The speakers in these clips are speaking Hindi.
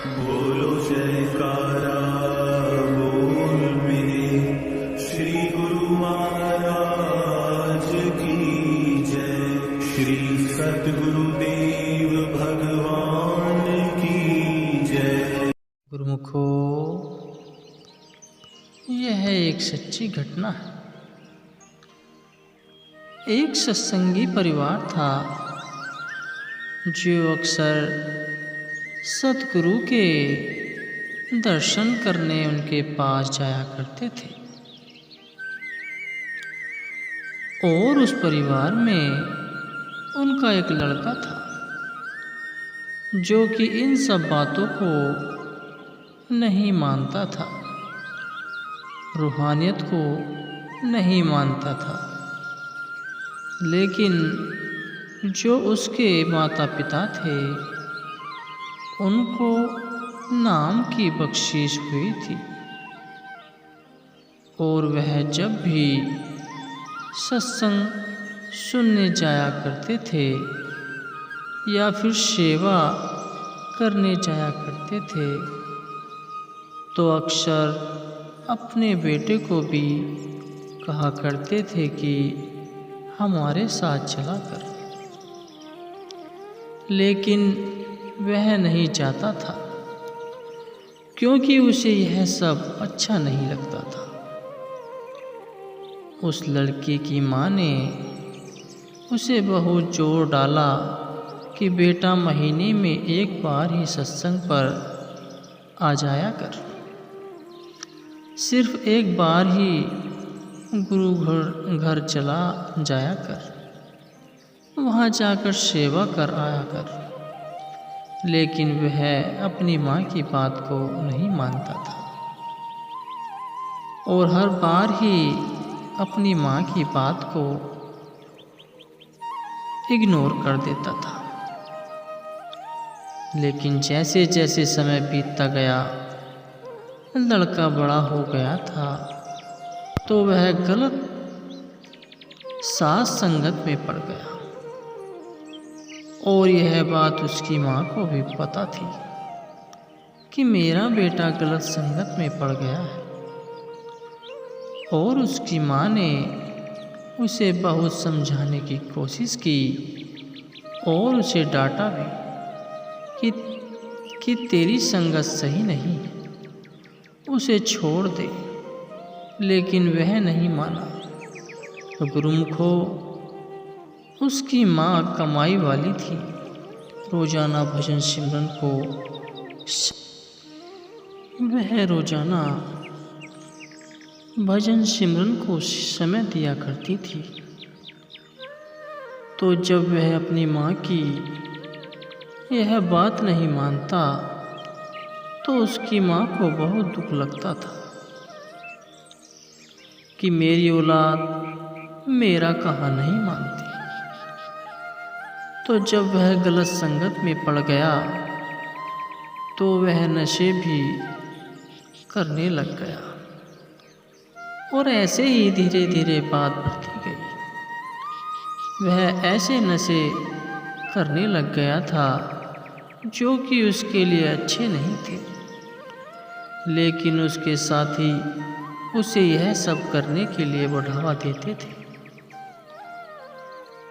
बोलो जयकारा बोल मेरे श्री गुरु महाराज की जय। श्री सतगुरुदेव भगवान की जय। गुरुमुखो, यह एक सच्ची घटना है। एक सत्संगी परिवार था जो अक्सर सतगुरु के दर्शन करने उनके पास जाया करते थे। और उस परिवार में उनका एक लड़का था जो कि इन सब बातों को नहीं मानता था, रूहानियत को नहीं मानता था। लेकिन जो उसके माता पिता थे उनको नाम की बख्शीश हुई थी, और वह जब भी सत्संग सुनने जाया करते थे या फिर सेवा करने जाया करते थे तो अक्सर अपने बेटे को भी कहा करते थे कि हमारे साथ चला कर। लेकिन वह नहीं चाहता था, क्योंकि उसे यह सब अच्छा नहीं लगता था। उस लड़के की माँ ने उसे बहुत जोर डाला कि बेटा महीने में एक बार ही सत्संग पर आ जाया कर, सिर्फ एक बार ही गुरु घर चला जाया कर, वहाँ जाकर सेवा कर आया कर। लेकिन वह अपनी माँ की बात को नहीं मानता था और हर बार ही अपनी माँ की बात को इग्नोर कर देता था। लेकिन जैसे जैसे समय बीतता गया, लड़का बड़ा हो गया था तो वह गलत साथ संगत में पड़ गया, और यह बात उसकी माँ को भी पता थी कि मेरा बेटा गलत संगत में पड़ गया है। और उसकी माँ ने उसे बहुत समझाने की कोशिश की और उसे डांटा भी कि तेरी संगत सही नहीं, उसे छोड़ दे। लेकिन वह नहीं माना। तो गुरुमुखो, उसकी माँ कमाई वाली थी, रोज़ाना भजन सिमरन को वह रोज़ाना भजन सिमरन को समय दिया करती थी। तो जब वह अपनी माँ की यह बात नहीं मानता तो उसकी माँ को बहुत दुख लगता था कि मेरी औलाद मेरा कहा नहीं मानती। तो जब वह गलत संगत में पड़ गया तो वह नशे भी करने लग गया, और ऐसे ही धीरे धीरे बात बढ़ती गई। वह ऐसे नशे करने लग गया था जो कि उसके लिए अच्छे नहीं थे, लेकिन उसके साथी उसे यह सब करने के लिए बढ़ावा देते थे।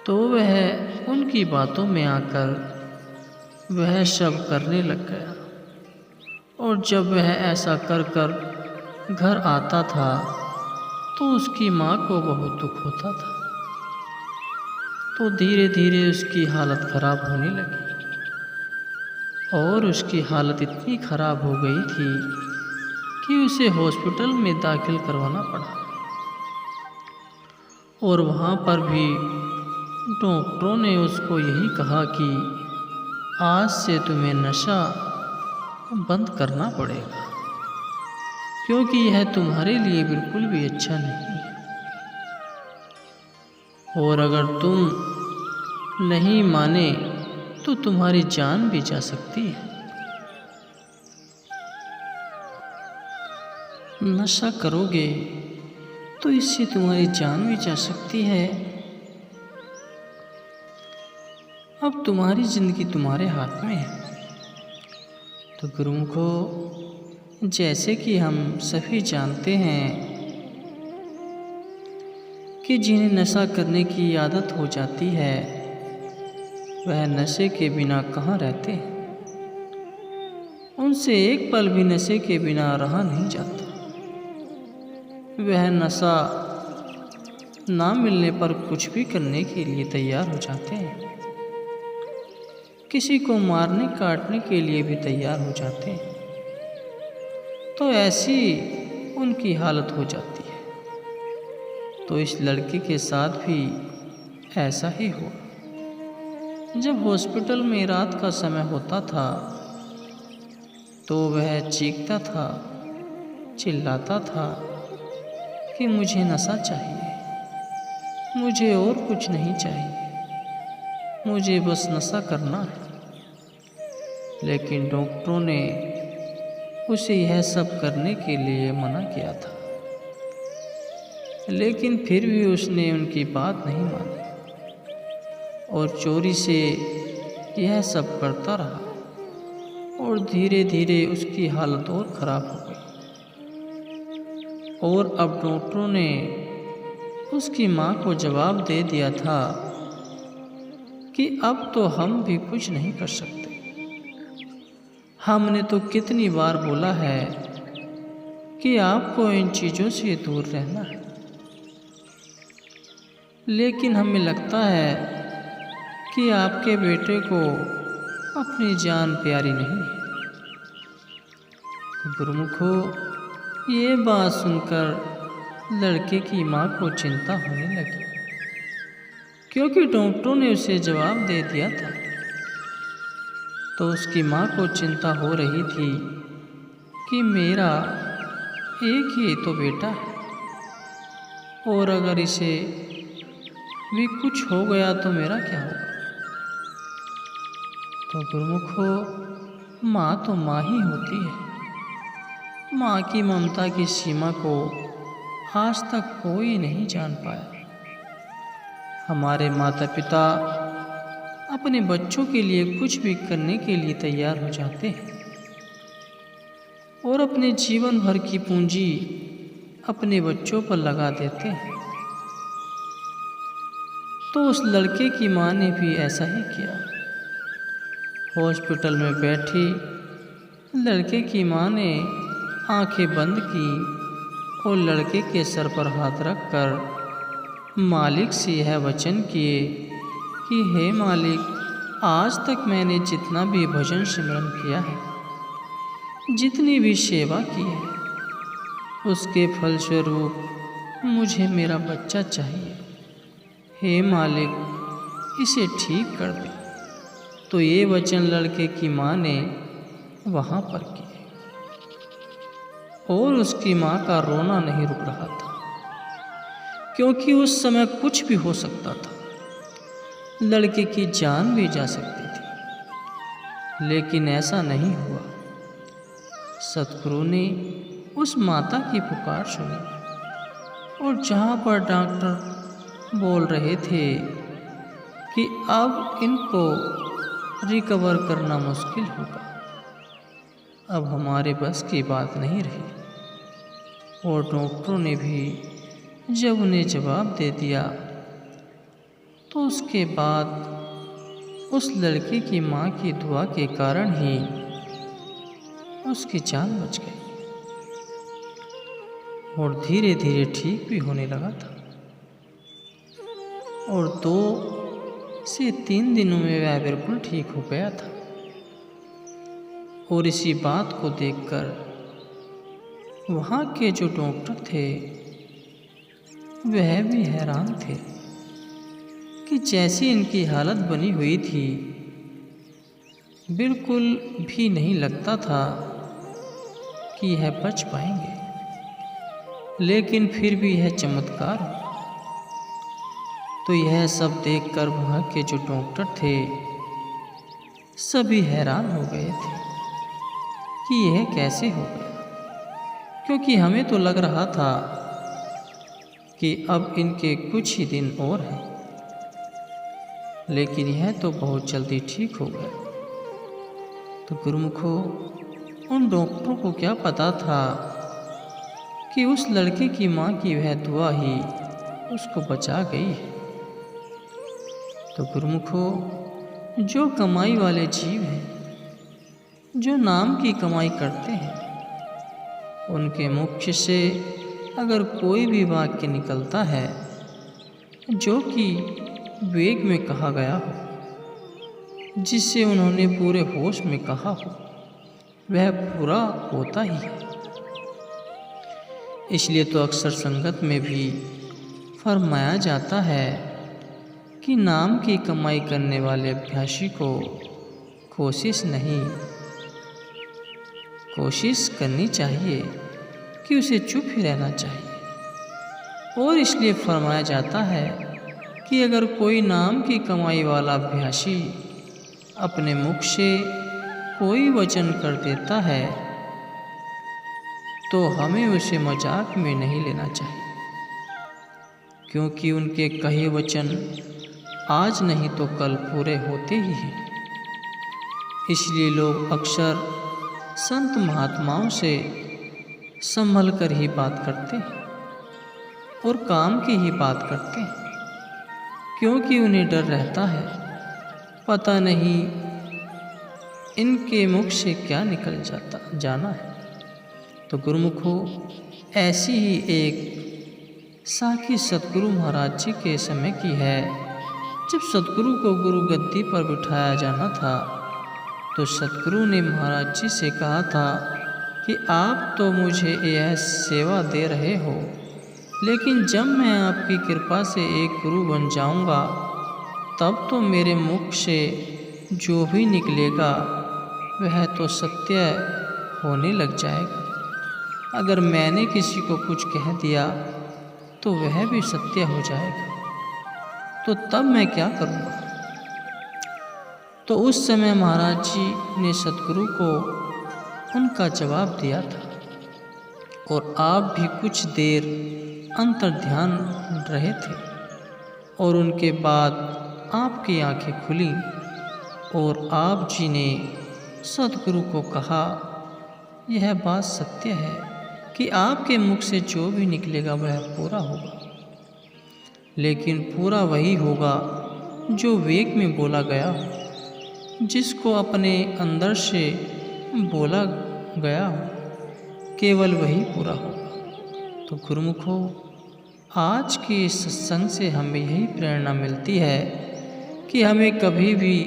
तो वह उनकी बातों में आकर वह सब करने लग गया, और जब वह ऐसा कर कर घर आता था तो उसकी माँ को बहुत दुख होता था। तो धीरे धीरे उसकी हालत खराब होने लगी, और उसकी हालत इतनी खराब हो गई थी कि उसे हॉस्पिटल में दाखिल करवाना पड़ा। और वहाँ पर भी डॉक्टरों ने उसको यही कहा कि आज से तुम्हें नशा बंद करना पड़ेगा, क्योंकि यह तुम्हारे लिए बिल्कुल भी अच्छा नहीं है, और अगर तुम नहीं माने तो तुम्हारी जान भी जा सकती है। नशा करोगे तो इससे तुम्हारी जान भी जा सकती है। अब तुम्हारी जिंदगी तुम्हारे हाथ में है, तो गुरुमुखो, जैसे कि हम सभी जानते हैं कि जिन्हें नशा करने की आदत हो जाती है वह नशे के बिना कहाँ रहते हैं। उनसे एक पल भी नशे के बिना रहा नहीं जाता। वह नशा ना मिलने पर कुछ भी करने के लिए तैयार हो जाते हैं। किसी को मारने काटने के लिए भी तैयार हो जाते हैं। तो ऐसी उनकी हालत हो जाती है। तो इस लड़के के साथ भी ऐसा ही हुआ। जब हॉस्पिटल में रात का समय होता था तो वह चीखता था, चिल्लाता था कि मुझे नशा चाहिए, मुझे और कुछ नहीं चाहिए, मुझे बस नशा करना है। लेकिन डॉक्टरों ने उसे यह सब करने के लिए मना किया था, लेकिन फिर भी उसने उनकी बात नहीं मानी और चोरी से यह सब करता रहा। और धीरे धीरे उसकी हालत और ख़राब हो गई। और अब डॉक्टरों ने उसकी माँ को जवाब दे दिया था कि अब तो हम भी कुछ नहीं कर सकते। हमने तो कितनी बार बोला है कि आपको इन चीज़ों से दूर रहना है, लेकिन हमें लगता है कि आपके बेटे को अपनी जान प्यारी नहीं है। तो गुरुमुखो, ये बात सुनकर लड़के की माँ को चिंता होने लगी, क्योंकि डॉक्टरों ने उसे जवाब दे दिया था। तो उसकी माँ को चिंता हो रही थी कि मेरा एक ही तो बेटा है, और अगर इसे भी कुछ हो गया तो मेरा क्या होगा। तो गुरुमुखो, माँ तो माँ ही होती है। माँ की ममता की सीमा को आज तक कोई नहीं जान पाया। हमारे माता पिता अपने बच्चों के लिए कुछ भी करने के लिए तैयार हो जाते हैं और अपने जीवन भर की पूंजी अपने बच्चों पर लगा देते हैं। तो उस लड़के की माँ ने भी ऐसा ही किया। हॉस्पिटल में बैठी लड़के की माँ ने आंखें बंद की और लड़के के सर पर हाथ रखकर मालिक से यह वचन किए कि हे मालिक, आज तक मैंने जितना भी भजन सिमरन किया है, जितनी भी सेवा की है, उसके फलस्वरूप मुझे मेरा बच्चा चाहिए। हे मालिक, इसे ठीक कर दे। तो ये वचन लड़के की माँ ने वहाँ पर किए और उसकी माँ का रोना नहीं रुक रहा था, क्योंकि उस समय कुछ भी हो सकता था। लड़के की जान भी जा सकती थी, लेकिन ऐसा नहीं हुआ। सतगुरु ने उस माता की पुकार सुनी और जहाँ पर डॉक्टर बोल रहे थे कि अब इनको रिकवर करना मुश्किल होगा, अब हमारे बस की बात नहीं रही, और डॉक्टरों ने भी जब उन्हें जवाब दे दिया, तो उसके बाद उस लड़के की माँ की दुआ के कारण ही उसकी जान बच गई और धीरे धीरे ठीक भी होने लगा था। और 2 से 3 दिनों में वह बिल्कुल ठीक हो गया था। और इसी बात को देखकर वहाँ के जो डॉक्टर थे वह भी हैरान थे कि जैसी इनकी हालत बनी हुई थी, बिल्कुल भी नहीं लगता था कि यह बच पाएंगे, लेकिन फिर भी यह चमत्कार हुआ। तो यह सब देखकर वहाँ के जो डॉक्टर थे सभी हैरान हो गए थे कि यह कैसे हो गया, क्योंकि हमें तो लग रहा था कि अब इनके कुछ ही दिन और हैं, लेकिन यह तो बहुत जल्दी ठीक हो गया। तो गुरुमुखो, उन डॉक्टरों को क्या पता था कि उस लड़के की माँ की वह दुआ ही उसको बचा गई है। तो गुरुमुखो, जो कमाई वाले जीव हैं, जो नाम की कमाई करते हैं, उनके मुख से अगर कोई भी वाक्य निकलता है जो कि वेग में कहा गया हो, जिससे उन्होंने पूरे होश में कहा हो, वह पूरा होता ही है। इसलिए तो अक्सर संगत में भी फरमाया जाता है कि नाम की कमाई करने वाले अभ्यासी को कोशिश करनी चाहिए कि उसे चुप ही रहना चाहिए। और इसलिए फरमाया जाता है कि अगर कोई नाम की कमाई वाला अभ्यासी अपने मुख से कोई वचन कर देता है तो हमें उसे मजाक में नहीं लेना चाहिए, क्योंकि उनके कहे वचन आज नहीं तो कल पूरे होते ही हैं। इसलिए लोग अक्सर संत महात्माओं से संभल कर ही बात करते हैं और काम की ही बात करते हैं, क्योंकि उन्हें डर रहता है, पता नहीं इनके मुख से क्या निकल जाना है। तो गुरुमुखो, ऐसी ही एक साखी सतगुरु महाराज जी के समय की है, जब सतगुरु को गुरु गद्दी पर बिठाया जाना था तो सतगुरु ने महाराज जी से कहा था कि आप तो मुझे यह सेवा दे रहे हो, लेकिन जब मैं आपकी कृपा से एक गुरु बन जाऊंगा तब तो मेरे मुख से जो भी निकलेगा वह तो सत्य होने लग जाएगा। अगर मैंने किसी को कुछ कह दिया तो वह भी सत्य हो जाएगा, तो तब मैं क्या करूँगा। तो उस समय महाराज जी ने सतगुरु को उनका जवाब दिया था और आप भी कुछ देर अंतर ध्यान रहे थे और उनके बाद आपकी आंखें खुली और आप जी ने सतगुरु को कहा, यह बात सत्य है कि आपके मुख से जो भी निकलेगा वह पूरा होगा, लेकिन पूरा वही होगा जो वेग में बोला गया हो, जिसको अपने अंदर से बोला गया हो, केवल वही पूरा होगा। तो गुरुमुखो, आज के इस सत्संग से हमें यही प्रेरणा मिलती है कि हमें कभी भी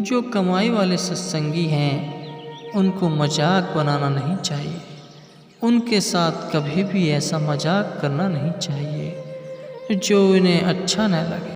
जो कमाई वाले सत्संगी हैं उनको मजाक बनाना नहीं चाहिए, उनके साथ कभी भी ऐसा मजाक करना नहीं चाहिए जो इन्हें अच्छा न लगे।